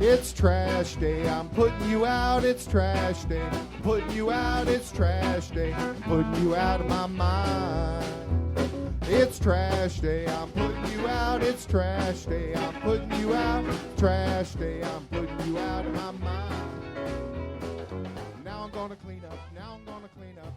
It's trash day, I'm putting you out, it's trash day. Putting you out, it's trash day. Putting you out of my mind. It's trash day, I'm putting you out, it's trash day. I'm putting you out, trash day, I'm putting you out of my mind. Now I'm gonna clean up,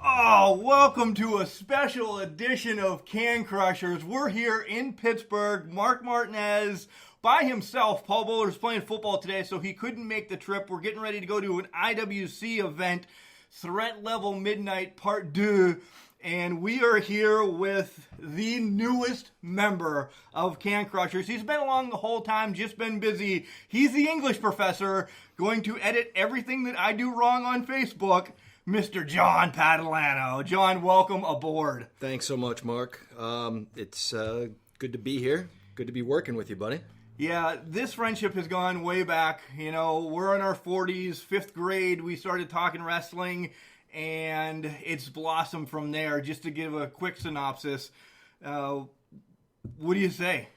Oh, welcome to a special edition of Can Crushers. We're here in Pittsburgh. Mark Martinez by himself. Paul Bowler's playing football today, so he couldn't make the trip. We're getting ready to go to an IWC event, Threat Level Midnight Part 2. And we are here with the newest member of Can Crushers. He's been along the whole time, just been busy. He's the English professor, going to edit everything that I do wrong on Facebook, Mr. John Patalano. John, welcome aboard. Thanks so much, Mark. It's good to be here. Good to be working with you, buddy. Yeah, this friendship has gone way back. You know, we're in our 40s, 5th grade. We started talking wrestling, and it's blossomed from there. Just to give a quick synopsis, what do you say?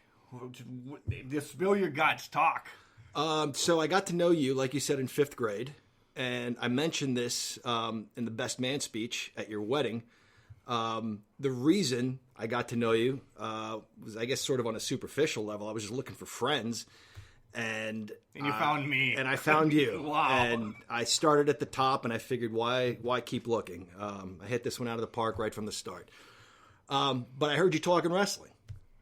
Just spill your guts, talk. So I got to know you, like you said, in 5th grade, and I mentioned this in the best man speech at your wedding. The reason I got to know you was, I guess, sort of on a superficial level. I was just looking for friends, and you found me, and I found you. Wow! And I started at the top, and I figured, why keep looking? I hit this one out of the park right from the start. But I heard you talking wrestling.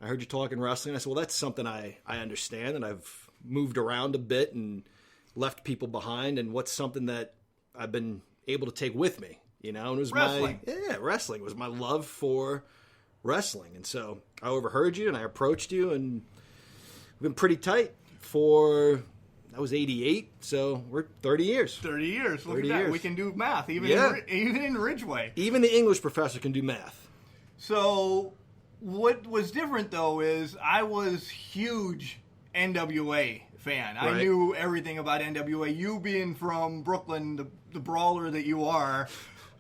I said, well, that's something I understand, and I've moved around a bit and left people behind, and what's something that I've been able to take with me, you know? And it was wrestling. Wrestling was my love for wrestling. And so I overheard you and I approached you, and we've been pretty tight for, that was 88, so we're 30 years. 30 years. Look 30 at that. years. We can do math, even in Ridgeway. Even the English professor can do math. So what was different, though, is I was huge NWA fan. Right. I knew everything about NWA. You being from Brooklyn, the brawler that you are,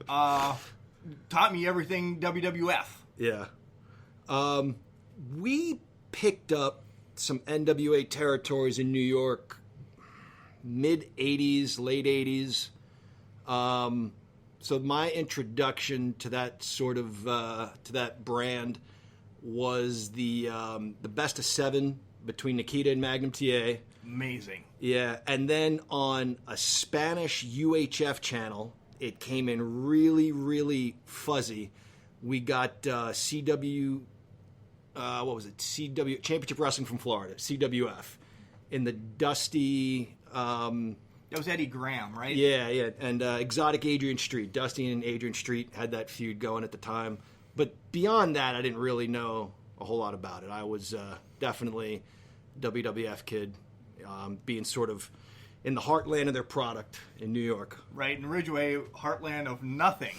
taught me everything WWF. Yeah. We picked up some NWA territories in New York, mid-'80s, late '80s. So my introduction to that sort of, to that brand was the best of 7 between Nikita and Magnum TA. Amazing. Yeah, and then on a Spanish UHF channel, it came in really, really fuzzy. We got CW, CW, Championship Wrestling from Florida, CWF, in the dusty... that was Eddie Graham, right? Yeah, and Exotic Adrian Street. Dusty and Adrian Street had that feud going at the time. But beyond that, I didn't really know a whole lot about it. I was definitely WWF kid, being sort of in the heartland of their product in New York. Right, in Ridgeway, heartland of nothing.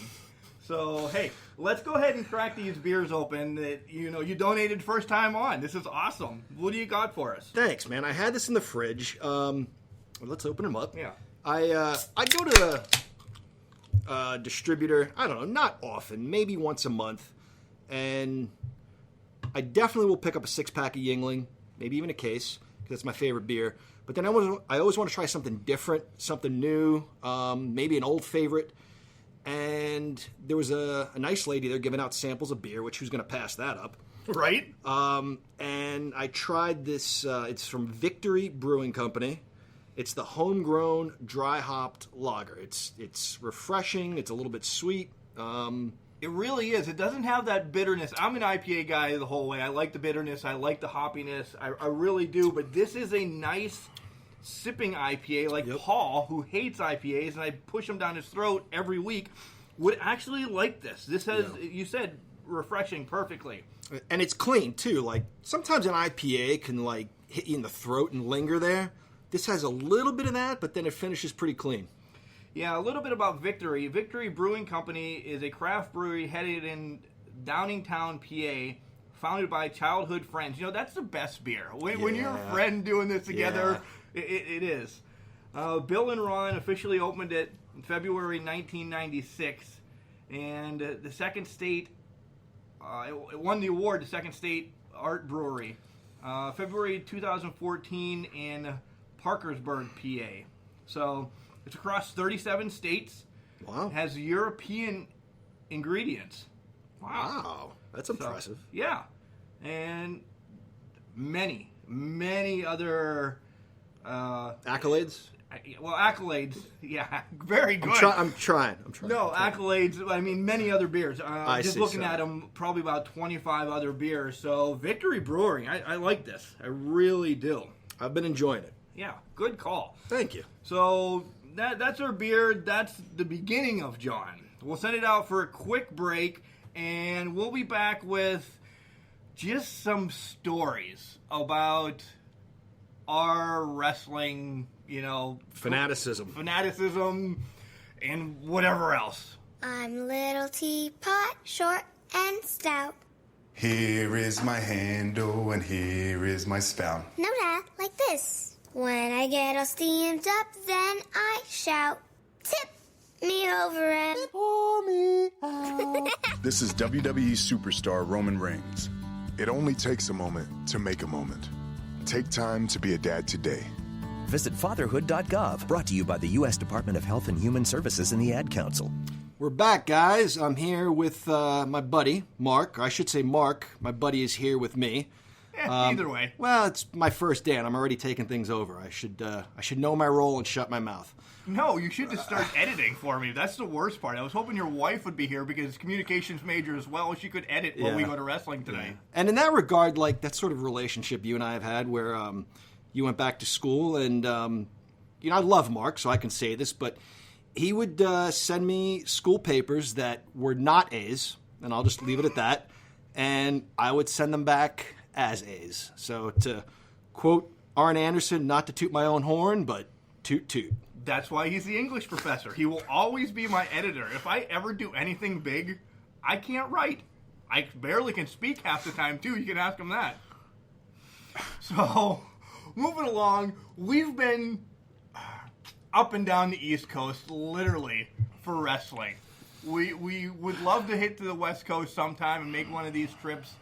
So, hey, let's go ahead and crack these beers open that, you donated first time on. This is awesome. What do you got for us? Thanks, man. I had this in the fridge. Let's open them up. Yeah. I go to a distributor, I don't know, not often, maybe once a month, and I definitely will pick up a 6-pack of Yingling, maybe even a case, because that's my favorite beer. But then I always want to try something different, something new, maybe an old favorite. And there was a nice lady there giving out samples of beer, which who's going to pass that up? Right. And I tried this, it's from Victory Brewing Company. It's the homegrown dry hopped lager. It's refreshing. It's a little bit sweet. It really is. It doesn't have that bitterness. I'm an IPA guy the whole way. I like the bitterness. I like the hoppiness. I really do. But this is a nice sipping IPA like Paul, who hates IPAs, and I push him down his throat every week, would actually like this. This has, you said, refreshing perfectly. And it's clean, too. Like, sometimes an IPA can, like, hit you in the throat and linger there. This has a little bit of that, but then it finishes pretty clean. Yeah, a little bit about Victory. Victory Brewing Company is a craft brewery headed in Downingtown, PA, founded by childhood friends. That's the best beer. When you're a friend doing this together, it is. Bill and Ron officially opened it in February 1996, and the second state, it won the award, the second state art brewery. February 2014 in Parkersburg, PA. So it's across 37 states. Wow. It has European ingredients. Wow. That's impressive. Yeah. And many other... accolades? Well, accolades, yeah, very good. I'm trying. No, accolades, I mean, many other beers. Just looking so. at them, probably about 25 other beers. So, Victory Brewing, I like this. I really do. I've been enjoying it. Yeah, good call. Thank you. So, that's our beer. That's the beginning of John. We'll send it out for a quick break, and we'll be back with just some stories about our wrestling, fanaticism, and whatever else. I'm little teapot, short and stout. Here is my handle and here is my spout. No, Dad, like this. When I get all steamed up, then I shout, tip me over and pour me out. This is WWE superstar Roman Reigns. It only takes a moment to make a moment. Take time to be a dad today. Visit fatherhood.gov, brought to you by the U.S. Department of Health and Human Services and the Ad Council. We're back, guys. I'm here with my buddy, Mark. I should say Mark. My buddy is here with me. Either way. Well, it's my first day, and I'm already taking things over. I should know my role and shut my mouth. No, you should just start editing for me. That's the worst part. I was hoping your wife would be here because communications major as well. She could edit while we go to wrestling tonight. And in that regard, like that sort of relationship you and I have had where you went back to school and, I love Mark, so I can say this, but he would send me school papers that were not A's, and I'll just leave it at that, and I would send them back as A's. So to quote Arn Anderson, not to toot my own horn, but toot toot. That's why he's the English professor. He will always be my editor. If I ever do anything big, I can't write. I barely can speak half the time, too. You can ask him that. So, moving along, we've been up and down the East Coast, literally, for wrestling. We would love to hit to the West Coast sometime and make one of these trips.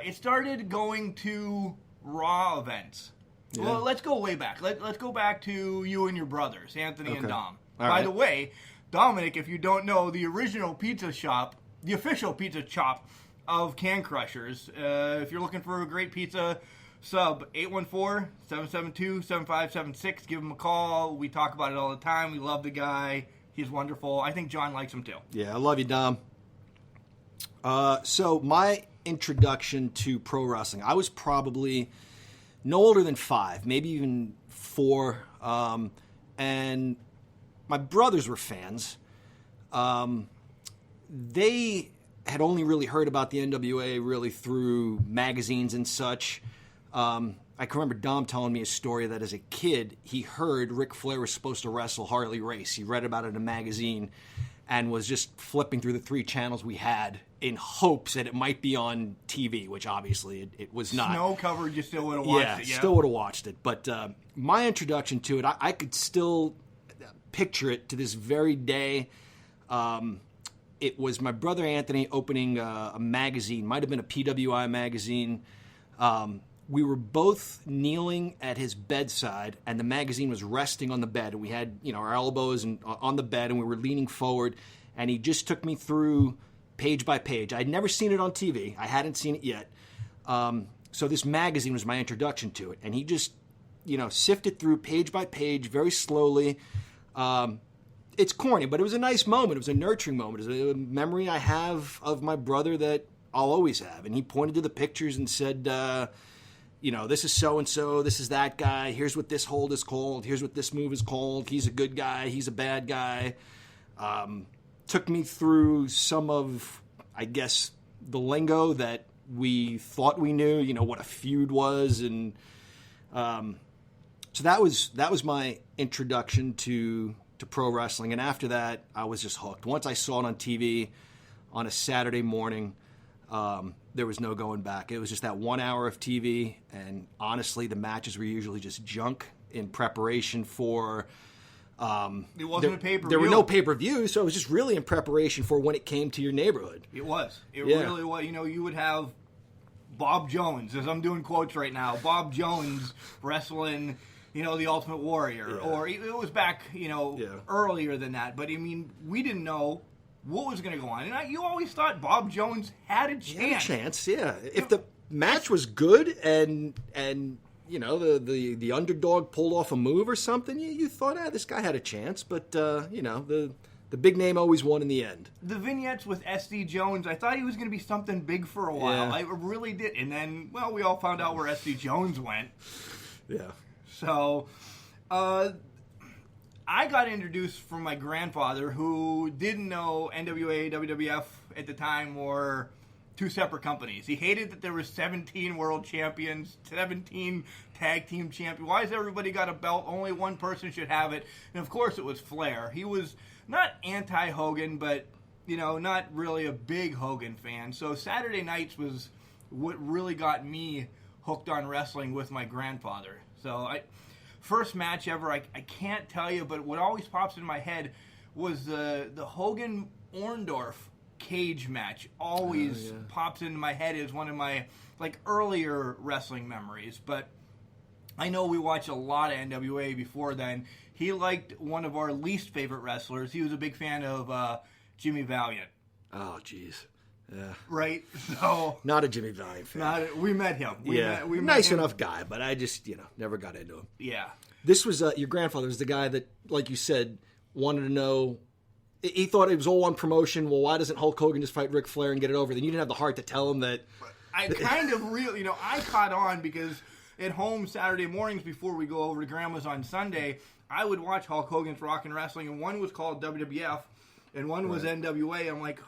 It started going to Raw events. Yeah. Well, let's go way back. Let's go back to you and your brothers, Anthony and Dom. By the way, Dominic, if you don't know, the original pizza shop, the official pizza shop of Can Crushers. If you're looking for a great pizza, sub 814-772-7576. Give him a call. We talk about it all the time. We love the guy. He's wonderful. I think John likes him too. Yeah, I love you, Dom. So my introduction to pro wrestling, I was probably no older than 5, maybe even 4, and my brothers were fans. They had only really heard about the NWA really through magazines and such. I can remember Dom telling me a story that as a kid, he heard Ric Flair was supposed to wrestle Harley Race. He read about it in a magazine and was just flipping through the 3 channels we had in hopes that it might be on TV, which obviously it was not. Snow covered, you still would have watched it. Yeah, still would have watched it. But my introduction to it, I could still picture it to this very day. It was my brother Anthony opening a magazine, might have been a PWI magazine. We were both kneeling at his bedside, and the magazine was resting on the bed. And we had, our elbows on the bed, and we were leaning forward. And he just took me through page by page. I'd never seen it on TV. I hadn't seen it yet. So this magazine was my introduction to it. And he just, sifted through page by page very slowly. It's corny, but it was a nice moment. It was a nurturing moment. It was a memory I have of my brother that I'll always have. And he pointed to the pictures and said, this is so-and-so, this is that guy, here's what this hold is called, here's what this move is called, he's a good guy, he's a bad guy. Took me through some of, I guess, the lingo that we thought we knew, what a feud was. And so that was my introduction to pro wrestling. And after that, I was just hooked. Once I saw it on TV on a Saturday morning, there was no going back. It was just that 1 hour of TV, and honestly, the matches were usually just junk in preparation for... it wasn't a pay-per-view. There were no pay-per-views, so it was just really in preparation for when it came to your neighborhood. It was. It really was. You would have Bob Jones, as I'm doing quotes right now, Bob Jones wrestling, the Ultimate Warrior, or it was back, earlier than that. But I mean, we didn't know what was going to go on, and you always thought Bob Jones had a chance. He had a chance, yeah. If the match was good and the underdog pulled off a move or something, you thought, this guy had a chance. But the big name always won in the end. The vignettes with SD Jones, I thought he was going to be something big for a while. Yeah. I really did. And then, we all found out where SD Jones went. Yeah. So, I got introduced from my grandfather, who didn't know NWA, WWF at the time were two separate companies. He hated that there were 17 world champions, 17 tag team champions. Why has everybody got a belt? Only one person should have it. And of course it was Flair. He was not anti-Hogan, but, not really a big Hogan fan. So Saturday nights was what really got me hooked on wrestling with my grandfather. So first match ever, I can't tell you, but what always pops in my head was the Hogan-Orndorff cage match. Always pops into my head as one of my earlier wrestling memories. But I know we watched a lot of NWA before then. He liked one of our least favorite wrestlers. He was a big fan of Jimmy Valiant. Oh, jeez. Yeah. Right? So not a Jimmy Valiant fan. We met him. We met nice him. enough guy, but I just, never got into him. Yeah. This was, your grandfather was the guy that, like you said, wanted to know. He thought it was all one promotion. Well, why doesn't Hulk Hogan just fight Ric Flair and get it over? Then you didn't have the heart to tell him that. I kind of really, I caught on because at home Saturday mornings before we go over to Grandma's on Sunday, I would watch Hulk Hogan's Rock and Wrestling, and one was called WWF, and one was NWA. I'm like,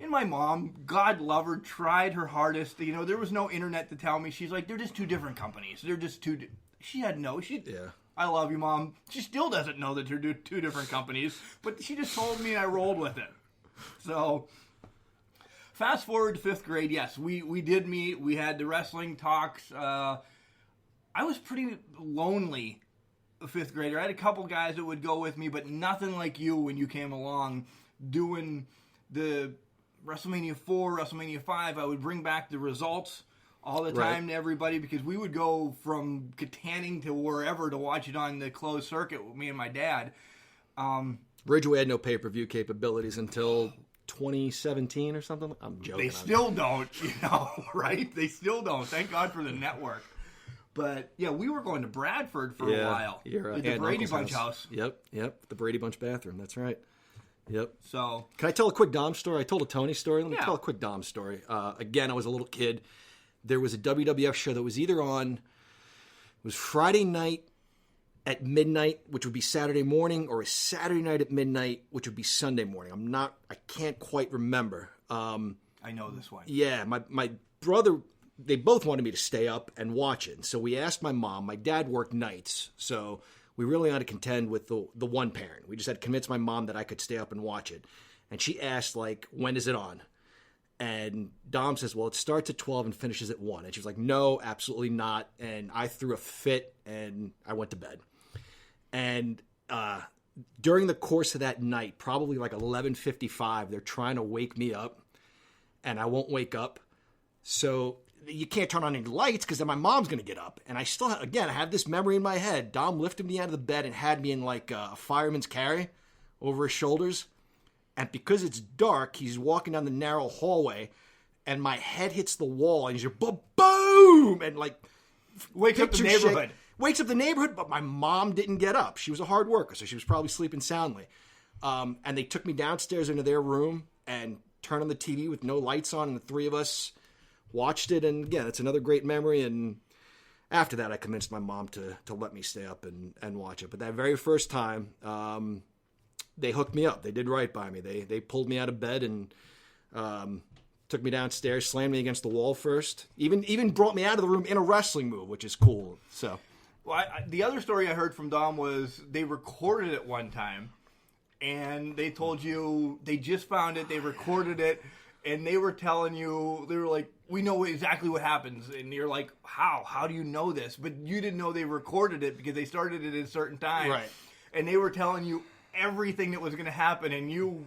and my mom, God love her, tried her hardest. There was no internet to tell me. She's like, they're just two different companies. They're just two. She had no. I love you, Mom. She still doesn't know that they're two different companies, but she just told me and I rolled with it. So, fast forward to 5th grade, yes, we did meet. We had the wrestling talks. I was pretty lonely a 5th grader. I had a couple guys that would go with me, but nothing like you when you came along doing the WrestleMania 4, WrestleMania 5. I would bring back the results all the time to everybody because we would go from Katanning to wherever to watch it on the closed circuit with me and my dad. Ridgeway had no pay-per-view capabilities until 2017 or something. I'm joking. They still don't, right? They still don't. Thank God for the network. But, yeah, we were going to Bradford for a while. The Brady Bunch house. Yep. The Brady Bunch bathroom. That's right. Yep. So, can I tell a quick Dom story? I told a Tony story. Let me tell a quick Dom story. Again, I was a little kid. There was a WWF show that was either on, it was Friday night at midnight, which would be Saturday morning, or a Saturday night at midnight, which would be Sunday morning. I can't quite remember. I know this one. Yeah, my brother, they both wanted me to stay up and watch it. So we asked my mom. My dad worked nights, so we really had to contend with the one parent. We just had to convince my mom that I could stay up and watch it. And she asked, when is it on? And Dom says, well, it starts at 12 and finishes at 1. And she was like, no, absolutely not. And I threw a fit and I went to bed. And during the course of that night, probably 11:55, they're trying to wake me up. And I won't wake up. So you can't turn on any lights because then my mom's going to get up. And I still, I have this memory in my head. Dom lifted me out of the bed and had me in a fireman's carry over his shoulders. And because it's dark, he's walking down the narrow hallway, and my head hits the wall, and he's just boom, and wakes up the neighborhood. Wakes up the neighborhood, but my mom didn't get up. She was a hard worker, so she was probably sleeping soundly. And they took me downstairs into their room and turned on the TV with no lights on, and the three of us watched it. And again, it's another great memory. And after that, I convinced my mom to let me stay up and watch it. But that very first time, they hooked me up. They did right by me. They pulled me out of bed and took me downstairs, slammed me against the wall first. Even brought me out of the room in a wrestling move, which is cool. So, well, the other story I heard from Dom was they recorded it one time, and they told you they just found it. They recorded it, and they were telling you, they were like, we know exactly what happens. And you're like, how? How do you know this? But you didn't know they recorded it because they started it at a certain time. Right. And they were telling you everything that was going to happen, and you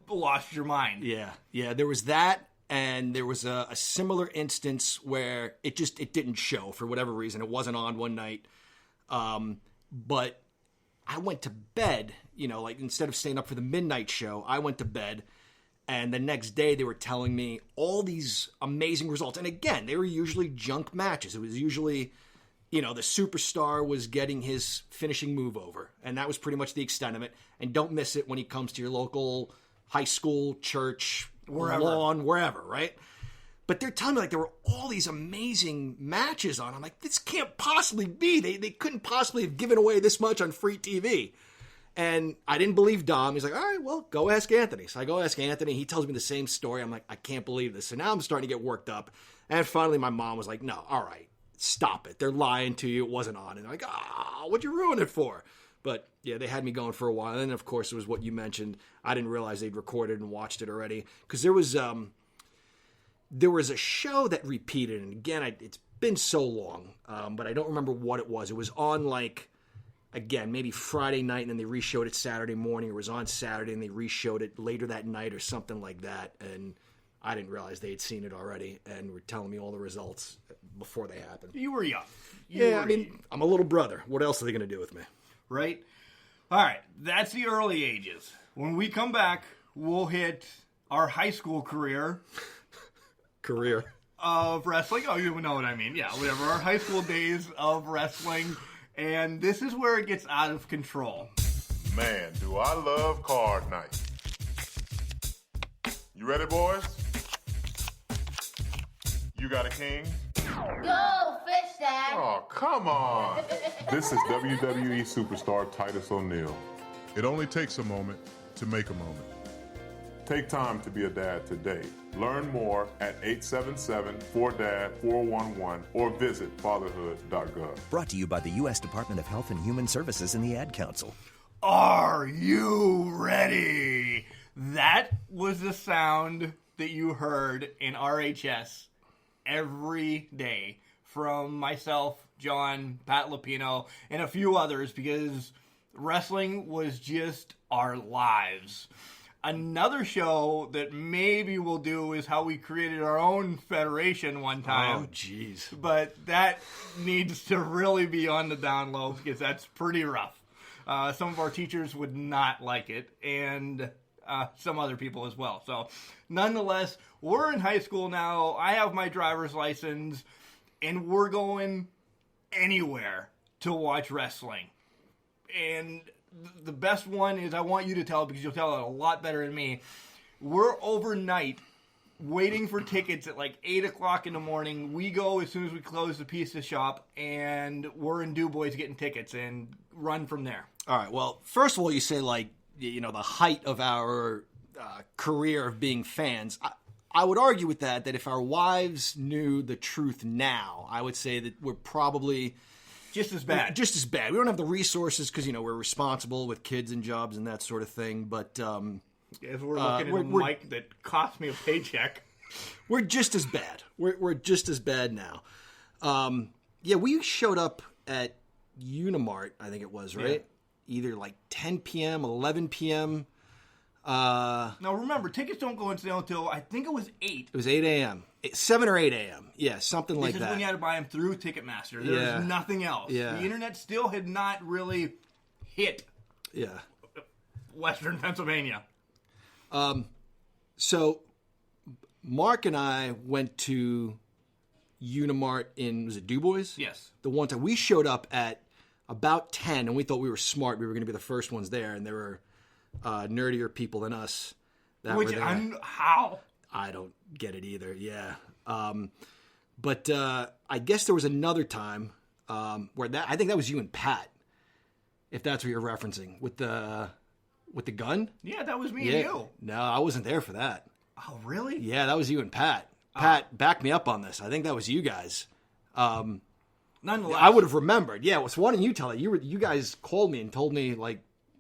lost your mind. Yeah. There was that, and there was a similar instance where it didn't show for whatever reason. It wasn't on one night. But I went to bed, like instead of staying up for the midnight show, I went to bed. And the next day they were telling me all these amazing results. And again, they were usually junk matches. It was usually, the superstar was getting his finishing move over. And that was pretty much the extent of it. And don't miss it when he comes to your local high school, church, lawn, wherever, right? But they're telling me, there were all these amazing matches on. I'm like, this can't possibly be. They couldn't possibly have given away this much on free TV. And I didn't believe Dom. He's like, all right, well, go ask Anthony. So I go ask Anthony. He tells me the same story. I'm like, I can't believe this. So now I'm starting to get worked up. And finally, my mom was like, no, all right, stop it. They're lying to you. It wasn't on. And I'm like, what'd you ruin it for? But yeah, they had me going for a while. And then, of course, it was what you mentioned. I didn't realize they'd recorded and watched it already. Because there was a show that repeated. And again, it's been so long, but I don't remember what it was. It was on again, maybe Friday night, and then they reshowed it Saturday morning. It was on Saturday, and they reshowed it later that night or something like that. And I didn't realize they had seen it already and were telling me all the results before they happened. You were young. I'm a little brother. What else are they going to do with me? Right? All right, that's the early ages. When we come back, we'll hit our high school career. Of wrestling. Oh, you know what I mean. Yeah, whatever. Our high school days of wrestling. And this is where it gets out of control. Man, do I love card night. You ready, boys? You got a king? Go, fish dad. Oh, come on. This is WWE superstar Titus O'Neil. It only takes a moment to make a moment. Take time to be a dad today. Learn more at 877-4DAD-411 or visit fatherhood.gov. Brought to you by the U.S. Department of Health and Human Services and the Ad Council. Are you ready? That was the sound that you heard in RHS every day from myself, John, Pat Lupino, and a few others, because wrestling was just our lives. Another show that maybe we'll do is how we created our own federation one time. Oh, jeez. But that needs to really be on the down low because that's pretty rough. Some of our teachers would not like it, and some other people as well. So, nonetheless, we're in high school now. I have my driver's license, and we're going anywhere to watch wrestling. And the best one is, I want you to tell it because you'll tell it a lot better than me. We're overnight waiting for tickets at 8 o'clock in the morning. We go as soon as we close the pizza shop, and we're in Du Bois getting tickets and run from there. All right. Well, first of all, you say the height of our career of being fans. I would argue with that if our wives knew the truth now, I would say that we're probably just as bad. We don't have the resources because, we're responsible with kids and jobs and that sort of thing. But as we're looking at a mic that cost me a paycheck. We're just as bad. We're just as bad now. We showed up at Unimart, I think it was, right? Yeah. Either 10 p.m., 11 p.m. Now, remember, tickets don't go on sale until, I think it was 8. It was 8 a.m. 7 or 8 a.m. Yeah, something like that. This is when you had to buy them through Ticketmaster. There was nothing else. Yeah. The internet still had not really hit Western Pennsylvania. So, Mark and I went to Unimart in, was it Du Bois? Yes. The one time. We showed up at about 10, and we thought we were smart. We were going to be the first ones there, and there were nerdier people than us that were there. How? I don't get it either. Yeah. But I guess there was another time where I think that was you and Pat, if that's what you're referencing, with the gun. Yeah, that was me and you. No, I wasn't there for that. Oh, really? Yeah, that was you and Pat. Pat, back me up on this. I think that was you guys. Nonetheless, I would have remembered. Yeah, so why didn't you tell it? You guys called me and told me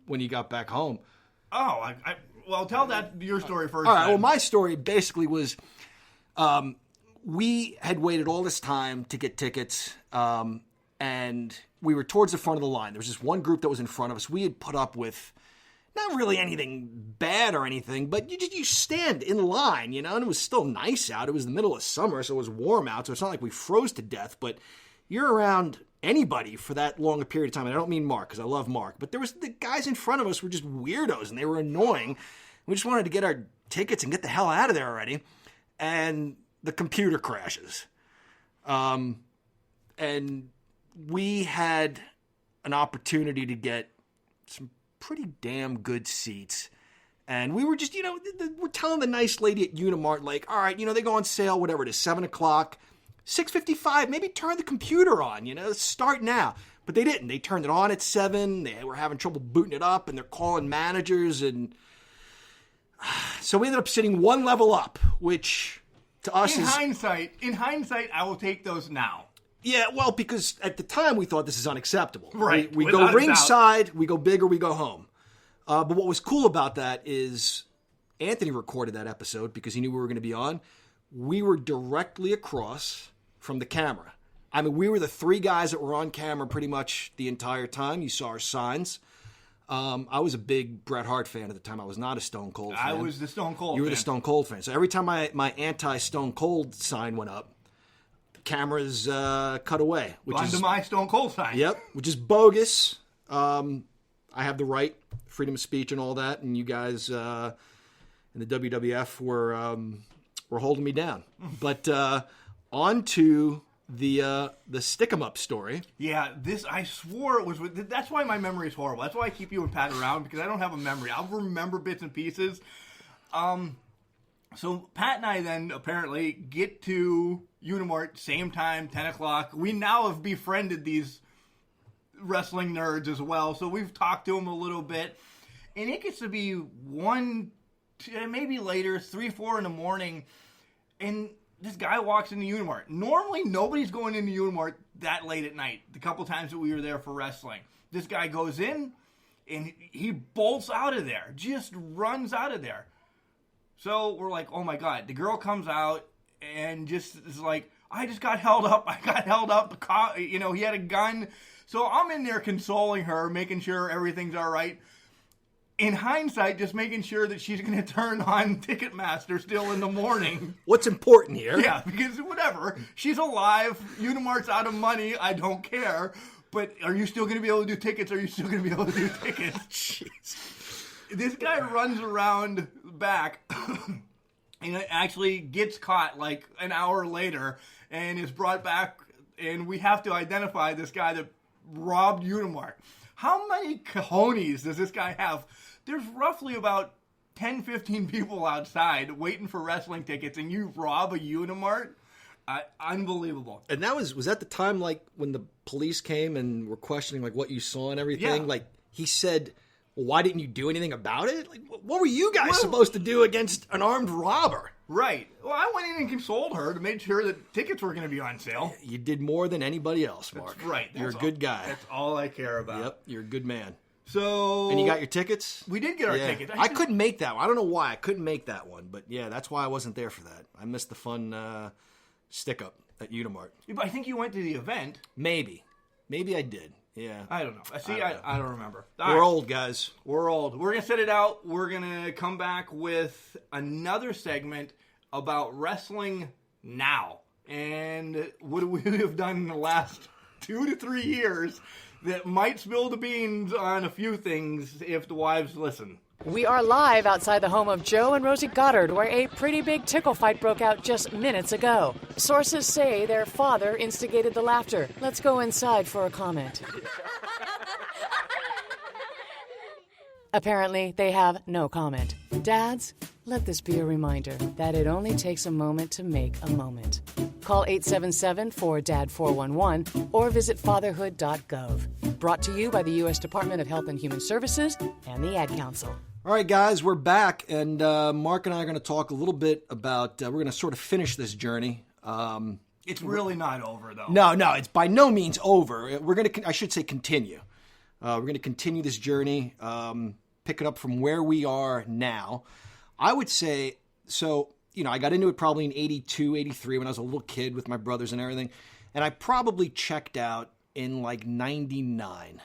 when you got back home. Oh, well, tell your story first. All right. Well, my story basically was, we had waited all this time to get tickets, and we were towards the front of the line. There was this one group that was in front of us. We had put up with not really anything bad or anything, but you stand in line, and it was still nice out. It was the middle of summer, so it was warm out, so it's not like we froze to death, but you're around anybody for that long a period of time. And I don't mean Mark, because I love Mark, but the guys in front of us were just weirdos, and they were annoying. We just wanted to get our tickets and get the hell out of there already. And the computer crashes. And we had an opportunity to get some pretty damn good seats. And we were just, we're telling the nice lady at Unimart, like, all right, they go on sale, whatever it is, 7 o'clock, 6:55, maybe turn the computer on, start now. But they didn't. They turned it on at 7. They were having trouble booting it up, and they're calling managers. And so we ended up sitting one level up, which to us in hindsight, I will take those now. Yeah, well, because at the time we thought this is unacceptable. Right. We go ringside, we go big, or we go home. But what was cool about that is Anthony recorded that episode because he knew we were going to be on. We were directly across from the camera. I mean, we were the 3 guys that were on camera pretty much the entire time. You saw our signs. I was a big Bret Hart fan at the time. I was not a Stone Cold fan. I was the Stone Cold fan. You were the Stone Cold fan. So every time my anti-Stone Cold sign went up, cameras cut away. Under my Stone Cold sign. Yep, which is bogus. I have the right, freedom of speech and all that, and you guys in the WWF were holding me down. But on to the stick 'em up story. Yeah, I swore it was. That's why my memory is horrible. That's why I keep you and Pat around, because I don't have a memory. I'll remember bits and pieces. So Pat and I then apparently get to Unimart, same time, 10 o'clock. We now have befriended these wrestling nerds as well, so we've talked to them a little bit. And it gets to be 1, maybe later, 3, 4 in the morning, and this guy walks into Unimart. Normally, nobody's going into Unimart that late at night, the couple times that we were there for wrestling. This guy goes in, and he bolts out of there, just runs out of there. So we're like, oh my God. The girl comes out and just is like, I just got held up. I got held up. He had a gun. So I'm in there consoling her, making sure everything's all right. In hindsight, just making sure that she's going to turn on Ticketmaster still in the morning. What's important here? Yeah, because whatever. She's alive. Unimart's out of money. I don't care. But are you still going to be able to do tickets? Are you still going to be able to do tickets? Jeez. This guy runs around back and actually gets caught like an hour later and is brought back, and we have to identify this guy that robbed Unimart. How many cojones does this guy have? There's roughly about 10, 15 people outside waiting for wrestling tickets, and you rob a Unimart? Unbelievable. And that was that the time, like, when the police came and were questioning, like, what you saw and everything? Yeah. Like, he said, well, why didn't you do anything about it? Like, what were you guys supposed to do against an armed robber? Right. Well, I went in and consoled her to make sure that tickets were going to be on sale. You did more than anybody else, Mark. That's right. You're a good guy. That's all I care about. Yep, you're a good man. So, and you got your tickets? We did get our tickets. I couldn't make that one. I don't know why I couldn't make that one, but yeah, that's why I wasn't there for that. I missed the fun stick-up at Unimart. But I think you went to the event. Maybe I did. Yeah. I don't know. I don't remember. We're old, guys. We're old. We're going to set it out. We're going to come back with another segment about wrestling now. And what we have done in the last 2 to 3 years that might spill the beans on a few things if the wives listen. We are live outside the home of Joe and Rosie Goddard, where a pretty big tickle fight broke out just minutes ago. Sources say their father instigated the laughter. Let's go inside for a comment. Apparently, they have no comment. Dads, let this be a reminder that it only takes a moment to make a moment. Call 877-4DAD-411 or visit fatherhood.gov. Brought to you by the U.S. Department of Health and Human Services and the Ad Council. All right, guys, we're back, and Mark and I are going to talk a little bit about, we're going to sort of finish this journey. It's really not over, though. No, it's by no means over. We're going to, I should say, continue. We're going to continue this journey, pick it up from where we are now. I would say, so, I got into it probably in 82, 83 when I was a little kid with my brothers and everything, and I probably checked out in like 99.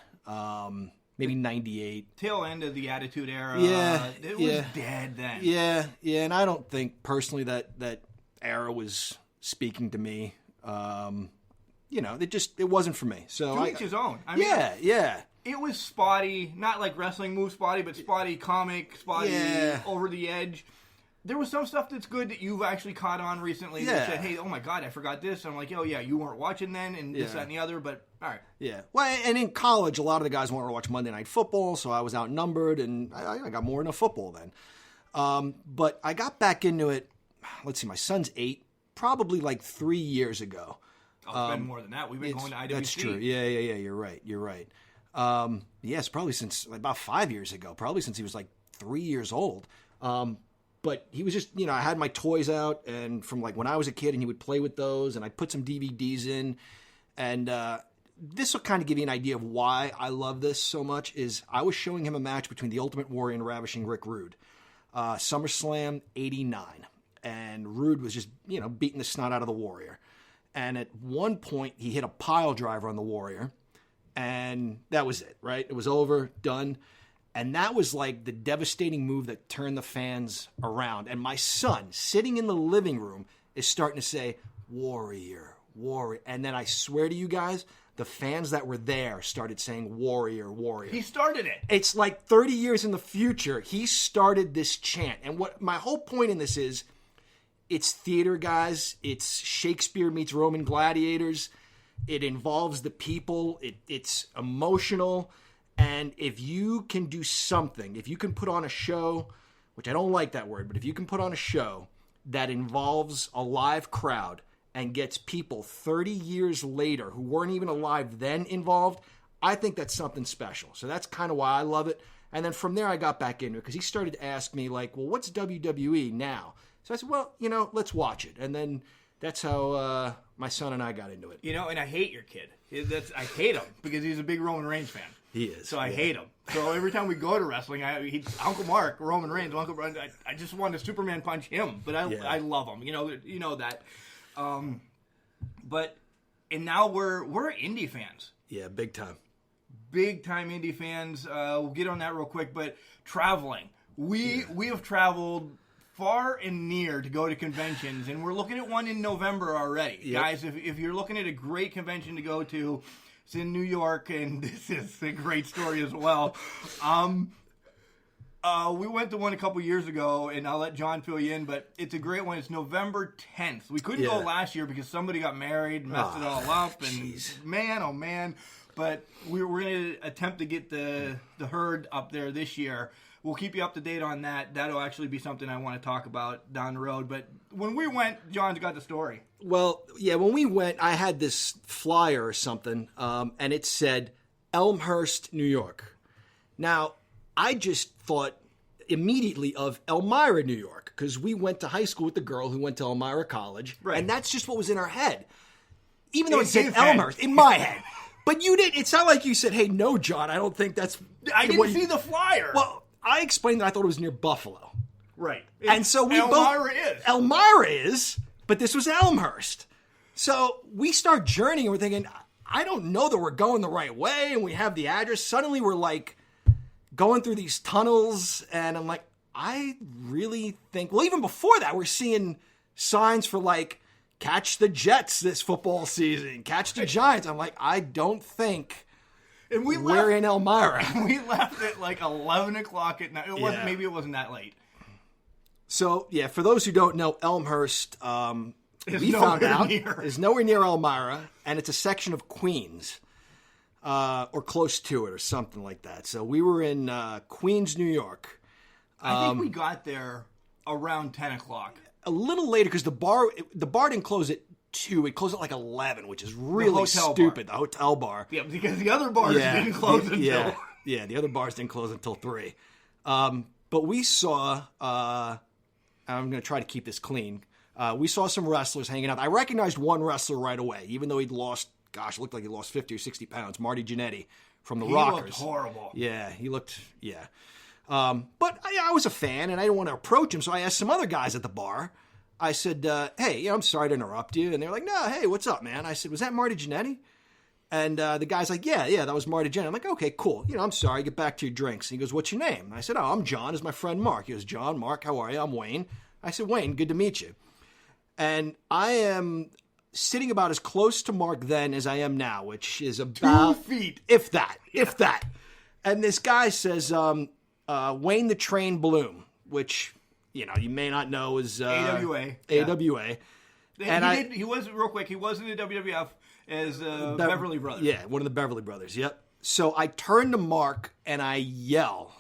Maybe 98. Tail end of the Attitude Era. Yeah. It was dead then. Yeah, and I don't think personally that era was speaking to me. it wasn't for me. So to each his own. I mean, yeah. It was spotty, not like wrestling move spotty, but spotty comic, spotty over the edge. There was some stuff that's good that you've actually caught on recently that said, hey, oh my God, I forgot this. And I'm like, oh yeah, you weren't watching then, and this, that, and the other, but all right. Yeah. Well, and in college, a lot of the guys wanted to watch Monday Night Football, so I was outnumbered, and I got more into football then. But I got back into it, let's see, my son's 8, probably like 3 years ago. Oh, it's been more than that. We've been going to IWC. That's true. Yeah, you're right. Yes, probably since about 5 years ago, probably since he was like 3 years old. But he was just, I had my toys out, and from like when I was a kid, and he would play with those, and I'd put some DVDs in. And this will kind of give you an idea of why I love this so much, is I was showing him a match between the Ultimate Warrior and Ravishing Rick Rude. SummerSlam 89. And Rude was just, beating the snot out of the Warrior. And at one point, he hit a pile driver on the Warrior. And that was it, right? It was over, done. And that was like the devastating move that turned the fans around. And my son, sitting in the living room, is starting to say, Warrior. And then I swear to you guys, the fans that were there started saying Warrior. He started it. It's like 30 years in the future, he started this chant. And what my whole point in this is, it's theater, guys. It's Shakespeare meets Roman gladiators. It involves the people. It's emotional. And if you can do something, if you can put on a show, which I don't like that word, but if you can put on a show that involves a live crowd and gets people 30 years later who weren't even alive then involved, I think that's something special. So that's kind of why I love it. And then from there I got back into it because he started to ask me like, well, what's WWE now? So I said, well, let's watch it. And then that's how my son and I got into it. And I hate your kid. I hate him because he's a big Roman Reigns fan. He is. So I hate him. So every time we go to wrestling, Uncle Mark, Roman Reigns, I just want to Superman punch him. But I love him. You know that. And now we're indie fans. Yeah, big time. Big time indie fans. We'll get on that real quick. But traveling, we have traveled far and near to go to conventions, and we're looking at one in November already. Yep. Guys, if you're looking at a great convention to go to, it's in New York, and this is a great story as well. We went to one a couple years ago, and I'll let John fill you in, but it's a great one. It's November 10th. We couldn't go last year because somebody got married and messed it all up, and man, oh man. But we're going to attempt to get the herd up there this year. We'll keep you up to date on that. That'll actually be something I want to talk about down the road. But when we went, John's got the story. Well, yeah, when we went, I had this flyer or something, and it said Elmhurst, New York. Now, I just thought immediately of Elmira, New York, because we went to high school with the girl who went to Elmira College, right. And that's just what was in our head. Even though it said Elmhurst, in my head. But you didn't. It's not like you said, hey, no, John, I don't think that's... I didn't see the flyer. Well, I explained that I thought it was near Buffalo. Right. And so we Elmira is. Elmira is, but this was Elmhurst. So we start journeying and we're thinking, I don't know that we're going the right way. And we have the address. Suddenly we're like going through these tunnels. And I'm like, I really think, well, even before that, we're seeing signs for like, catch the Jets this football season, catch the Giants. I'm like, I don't think... And we're in Elmira. We left at like 11 o'clock at night. Maybe it wasn't that late. So, yeah, for those who don't know, Elmhurst, we found out, is nowhere near Elmira, and it's a section of Queens, or close to it, or something like that. So we were in Queens, New York. I think we got there around 10 o'clock. A little later, because the bar didn't close at 2. It closed at like 11, which is really stupid. The hotel bar. Yeah, because the other bars didn't close until... Yeah, the other bars didn't close until 3. But we saw... I'm going to try to keep this clean. We saw some wrestlers hanging out. I recognized one wrestler right away, even though he'd lost... Gosh, it looked like he lost 50 or 60 pounds. Marty Jannetty from the Rockers. He looked horrible. Yeah, he looked... Yeah. But I was a fan, and I didn't want to approach him, so I asked some other guys at the bar... I said, hey, I'm sorry to interrupt you. And they're like, no, hey, what's up, man? I said, was that Marty Jannetty? And the guy's like, yeah, that was Marty Jannetty. I'm like, okay, cool. I'm sorry. Get back to your drinks. And he goes, what's your name? And I said, oh, I'm John. It's my friend Mark. He goes, John, Mark, how are you? I'm Wayne. I said, Wayne, good to meet you. And I am sitting about as close to Mark then as I am now, which is about 2 feet. If that. And this guy says, Wayne the Train Bloom, which, you may not know is AWA. AWA. And he was, real quick, he was in the WWF as Beverly Brothers. Yeah, one of the Beverly Brothers, yep. So I turn to Mark and I yell,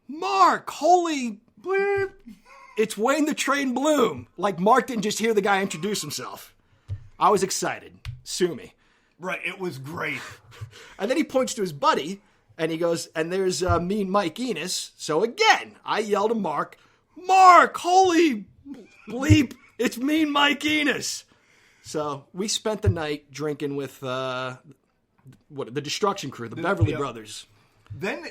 Mark, holy bleep, it's Wayne the Train Bloom. Like Mark didn't just hear the guy introduce himself. I was excited. Sue me. Right, it was great. And then he points to his buddy and he goes, and there's Mean Mike Enos. So again, I yell to Mark, holy bleep, it's Mean Mike Enos. So we spent the night drinking with the Destruction Crew, the Beverly Brothers. Then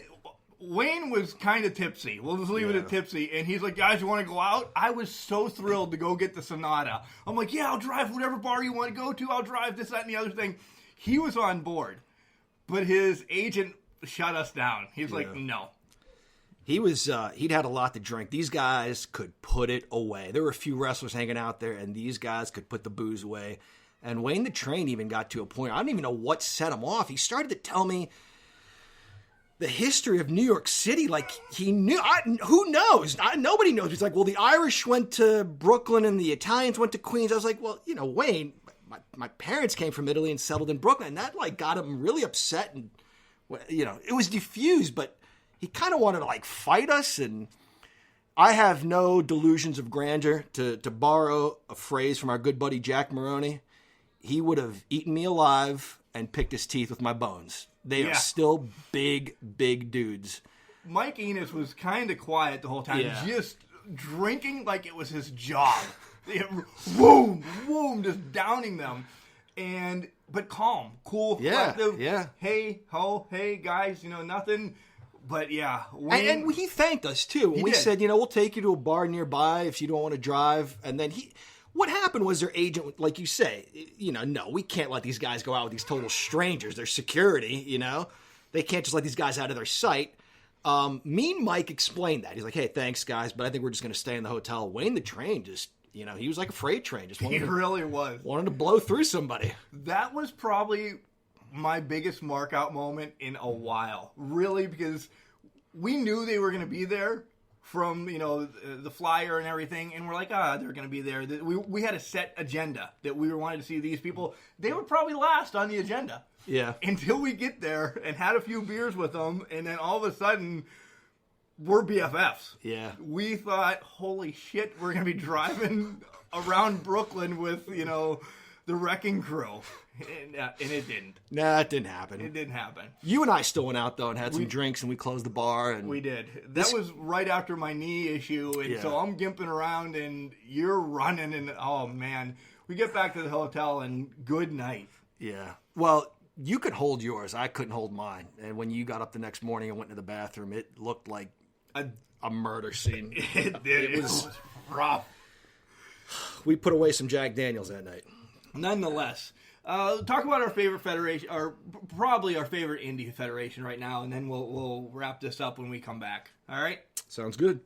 Wayne was kind of tipsy. We'll just leave it at tipsy. And he's like, guys, you want to go out? I was so thrilled to go get the Sonata. I'm like, yeah, I'll drive whatever bar you want to go to. I'll drive this, that, and the other thing. He was on board. But his agent shut us down. He's like, no. He'd had a lot to drink. These guys could put it away. There were a few wrestlers hanging out there, and these guys could put the booze away. And Wayne the Train even got to a point, I don't even know what set him off. He started to tell me the history of New York City, like he knew. Who knows? Nobody knows. He's like, well, the Irish went to Brooklyn and the Italians went to Queens. I was like, well, Wayne, my parents came from Italy and settled in Brooklyn, and that got him really upset. And it was diffused, but he kind of wanted to fight us. And I have no delusions of grandeur. To borrow a phrase from our good buddy Jack Maroney, he would have eaten me alive and picked his teeth with my bones. They are still big, big dudes. Mike Enos was kind of quiet the whole time, just drinking like it was his job. Boom, boom, just downing them. But calm, cool, collective. Yeah. Hey, ho, hey, guys, nothing. But Wayne, and he thanked us too. We said, we'll take you to a bar nearby if you don't want to drive. And then what happened was their agent, like you say, no, we can't let these guys go out with these total strangers. They're security, They can't just let these guys out of their sight. Mean Mike explained that. He's like, hey, thanks, guys, but I think we're just going to stay in the hotel. Wayne the Train just, he was like a freight train. Really was. Wanted to blow through somebody. That was probably my biggest mark-out moment in a while. Really, because we knew they were going to be there from, the flyer and everything, and we're like, they're going to be there. We had a set agenda that we were wanting to see these people. They were probably last on the agenda. Yeah. Until we get there and had a few beers with them, and then all of a sudden, we're BFFs. Yeah. We thought, holy shit, we're going to be driving around Brooklyn with, the Wrecking Crew. And it didn't. Nah, it didn't happen. It didn't happen. You and I still went out, though, and had some drinks, and we closed the bar. And we did. That was right after my knee issue, and so I'm gimping around, and you're running, and oh, man. We get back to the hotel, and good night. Yeah. Well, you could hold yours. I couldn't hold mine. And when you got up the next morning and went to the bathroom, it looked like a murder scene. It did. It was rough. We put away some Jack Daniels that night. Nonetheless, talk about our favorite federation, or probably our favorite indie federation right now, and then we'll wrap this up when we come back. All right? Sounds good.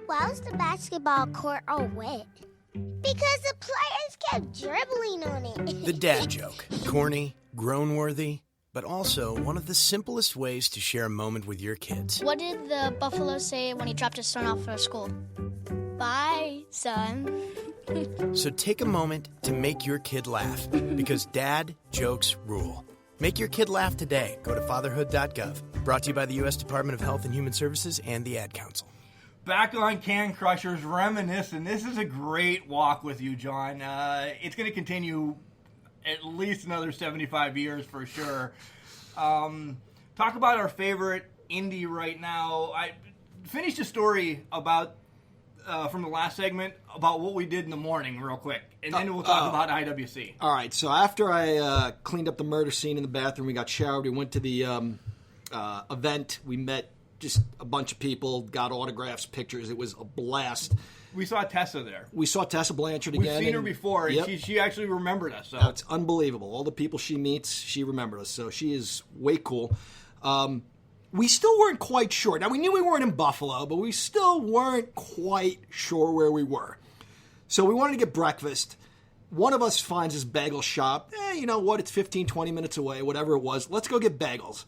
Why was the basketball court all wet? Because the players kept dribbling on it. The dad joke. Corny, groan-worthy, but also one of the simplest ways to share a moment with your kids. What did the buffalo say when he dropped his son off for school? Bye, son. So take a moment to make your kid laugh, because dad jokes rule. Make your kid laugh today. Go to fatherhood.gov. Brought to you by the U.S. Department of Health and Human Services and the Ad Council. Back on Can Crushers, reminiscing. This is a great walk with you, John. It's going to continue at least another 75 years for sure. Talk about our favorite indie right now. I finished a story about from the last segment about what we did in the morning real quick, and then we'll talk about IWC. All right, so after I cleaned up the murder scene in the bathroom, we got showered, we went to the event, we met just a bunch of people, got autographs, pictures. It was a blast. We saw Tessa there. We saw Tessa Blanchard again. We've seen her before, and yep. she actually remembered us. So. It's unbelievable. All the people she meets, she remembered us. So she is way cool. We still weren't quite sure. Now, we knew we weren't in Buffalo, but we still weren't quite sure where we were. So we wanted to get breakfast, one of us finds this bagel shop. You know what? It's 15, 20 minutes away, whatever it was. Let's go get bagels.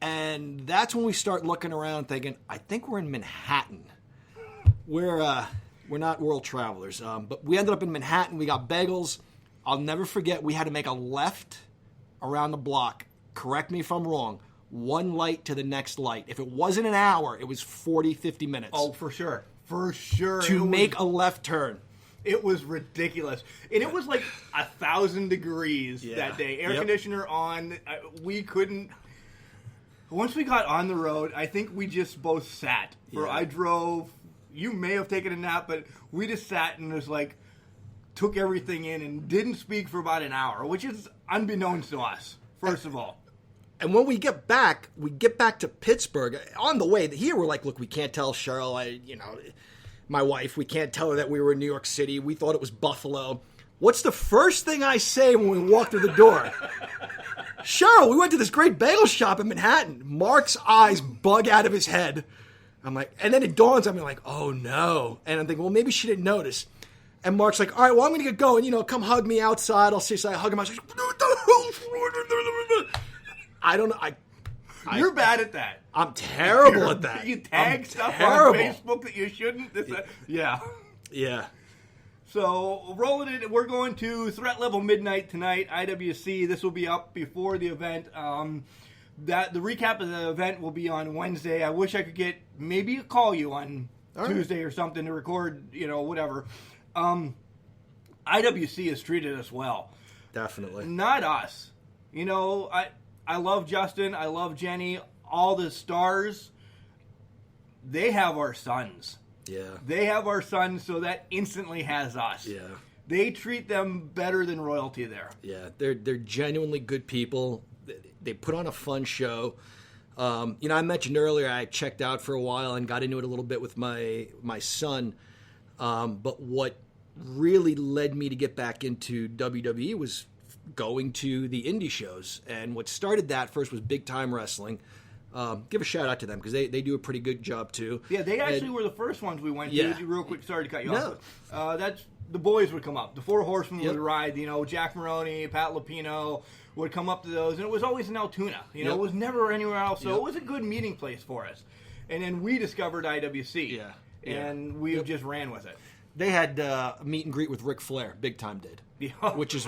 And that's when we start looking around thinking, I think we're in Manhattan. We're not world travelers, but we ended up in Manhattan. We got bagels. I'll never forget, we had to make a left around the block. Correct me if I'm wrong. One light to the next light. If it wasn't an hour, it was 40, 50 minutes. Oh, for sure. For sure. To make a left turn. It was ridiculous. And it was like 1,000 degrees that day. Air conditioner on. We couldn't. Once we got on the road, I think we just both sat. I drove. You may have taken a nap, but we just sat and was like, took everything in and didn't speak for about an hour, which is unbeknownst to us, first of all. And when we get back to Pittsburgh. On the way here, we're like, look, we can't tell Cheryl, my wife, we can't tell her that we were in New York City. We thought it was Buffalo. What's the first thing I say when we walk through the door? Cheryl, we went to this great bagel shop in Manhattan. Mark's eyes bug out of his head. I'm like, and then it dawns on me like, oh no. And I'm thinking, well, maybe she didn't notice. And Mark's like, all right, well, I'm going to get going. Come hug me outside. I'll see. So I hug him outside. I don't know. You're bad at that. I'm terrible at that. You tag stuff on Facebook that you shouldn't. Yeah. So, rolling it, we're going to Threat Level Midnight tonight, IWC. This will be up before the event. The recap of the event will be on Wednesday. I wish I could maybe call you on Tuesday or something to record, whatever. IWC has treated us well. Definitely. Not us. I love Justin. I love Jenny. All the stars. They have our sons. Yeah. They have our sons, so that instantly has us. Yeah. They treat them better than royalty there. Yeah. They're genuinely good people. They put on a fun show. I mentioned earlier I checked out for a while and got into it a little bit with my son. But what really led me to get back into WWE was going to the indie shows. And what started that first was Big Time Wrestling. Give a shout out to them because they do a pretty good job too. Yeah, they actually were the first ones we went to. Real quick, sorry to cut you off. That's the boys would come up. The Four Horsemen would ride. Jack Maroney, Pat Lupino would come up to those, and it was always in Altoona. It was never anywhere else. So it was a good meeting place for us. And then we discovered IWC. And we just ran with it. They had a meet and greet with Ric Flair. Big Time did. Which is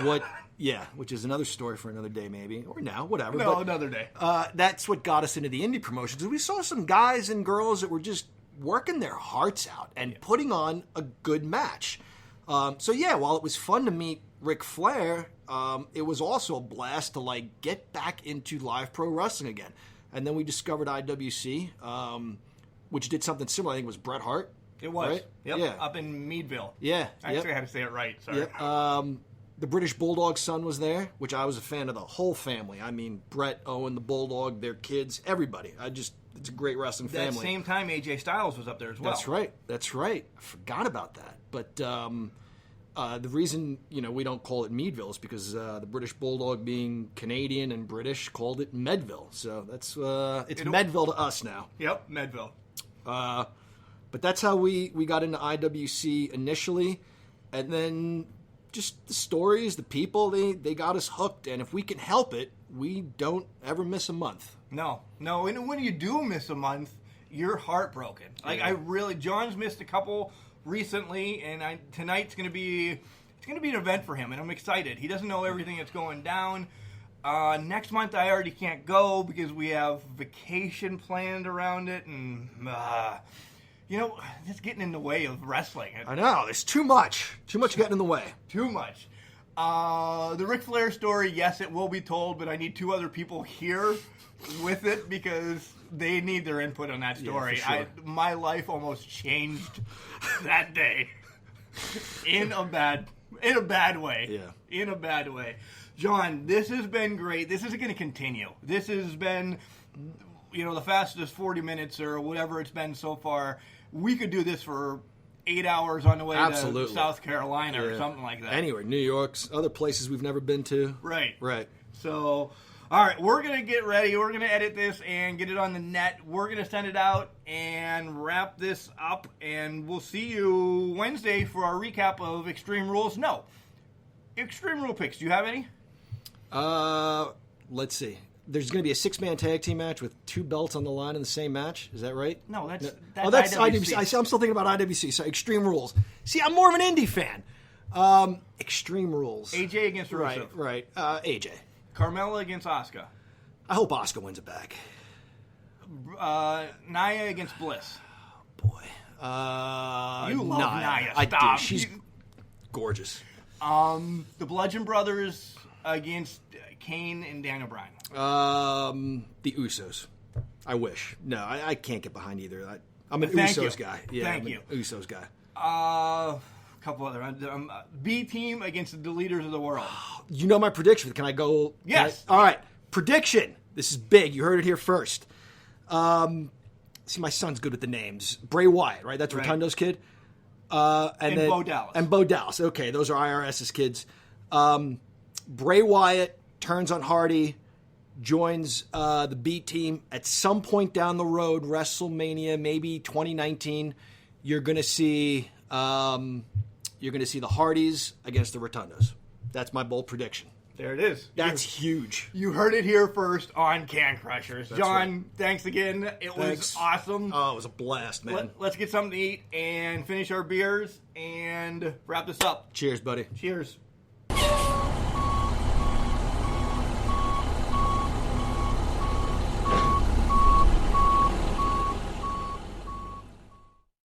another story for another day, maybe, or now, whatever. No, another day. That's what got us into the indie promotions. We saw some guys and girls that were just working their hearts out and putting on a good match. While it was fun to meet Ric Flair, it was also a blast to get back into live pro wrestling again. And then we discovered IWC, which did something similar. I think it was Bret Hart. It was. Right? Yep. Yeah. Up in Meadville. Yeah. Actually, I had to say it right. Sorry. Yep. The British Bulldog son was there, which I was a fan of the whole family. I mean, Brett, Owen, the Bulldog, their kids, everybody. It's a great wrestling family. That same time, AJ Styles was up there as well. That's right. I forgot about that. But the reason, we don't call it Meadville is because the British Bulldog, being Canadian and British, called it Medville. So that's it's Medville to us now. Yep, Medville. But that's how we got into IWC initially. And then just the stories, the people, they got us hooked. And if we can help it, we don't ever miss a month. No. And when you do miss a month, you're heartbroken. John's missed a couple recently, and tonight's going to be an event for him, and I'm excited. He doesn't know everything that's going down. Next month I already can't go because we have vacation planned around it, and it's getting in the way of wrestling. I know, there's too much getting in the way. Too much. The Ric Flair story, yes, it will be told, but I need two other people here with it because they need their input on that story. Yeah, for sure. My life almost changed that day in a bad way. Yeah. In a bad way. John, this has been great. This isn't going to continue. This has been, the fastest 40 minutes or whatever it's been so far. We could do this for 8 hours on the way to South Carolina or something like that. Anywhere, New York, other places we've never been to. Right. So, all right, we're going to get ready. We're going to edit this and get it on the net. We're going to send it out and wrap this up, and we'll see you Wednesday for our recap of Extreme Rules. No, Extreme Rule picks. Do you have any? Let's see. There's going to be a 6-man tag team match with 2 belts on the line in the same match. Is that right? No, that's IWC. I'm still thinking about IWC. So Extreme Rules. See, I'm more of an indie fan. Extreme Rules. AJ against Rusev. Right. AJ. Carmella against Asuka. I hope Asuka wins it back. Nia against Bliss. Boy. You love Nia. I Stop. do. She's gorgeous. The Bludgeon Brothers against Kane and Daniel Bryan. The Usos. I wish. No, I can't get behind either. I'm an Thank Usos you. guy. Yeah, Thank I'm you. an Usos guy. A couple other. B team against the leaders of the world. You know my prediction. Can I go? Yes. All right. Prediction. This is big. You heard it here first. See, my son's good with the names. Bray Wyatt, right? That's Right. Rotundo's kid. And then, Bo Dallas. And Bo Dallas. Okay, those are IRS's kids. Bray Wyatt turns on Hardy, joins the B team. At some point down the road, WrestleMania, maybe 2019, you're going to see the Hardys against the Rotundos. That's my bold prediction. There it is. That's huge. You heard it here first on Can Crushers. That's John, right. thanks again. It was awesome. Oh, it was a blast, man. Let's get something to eat and finish our beers and wrap this up. Cheers, buddy. Cheers.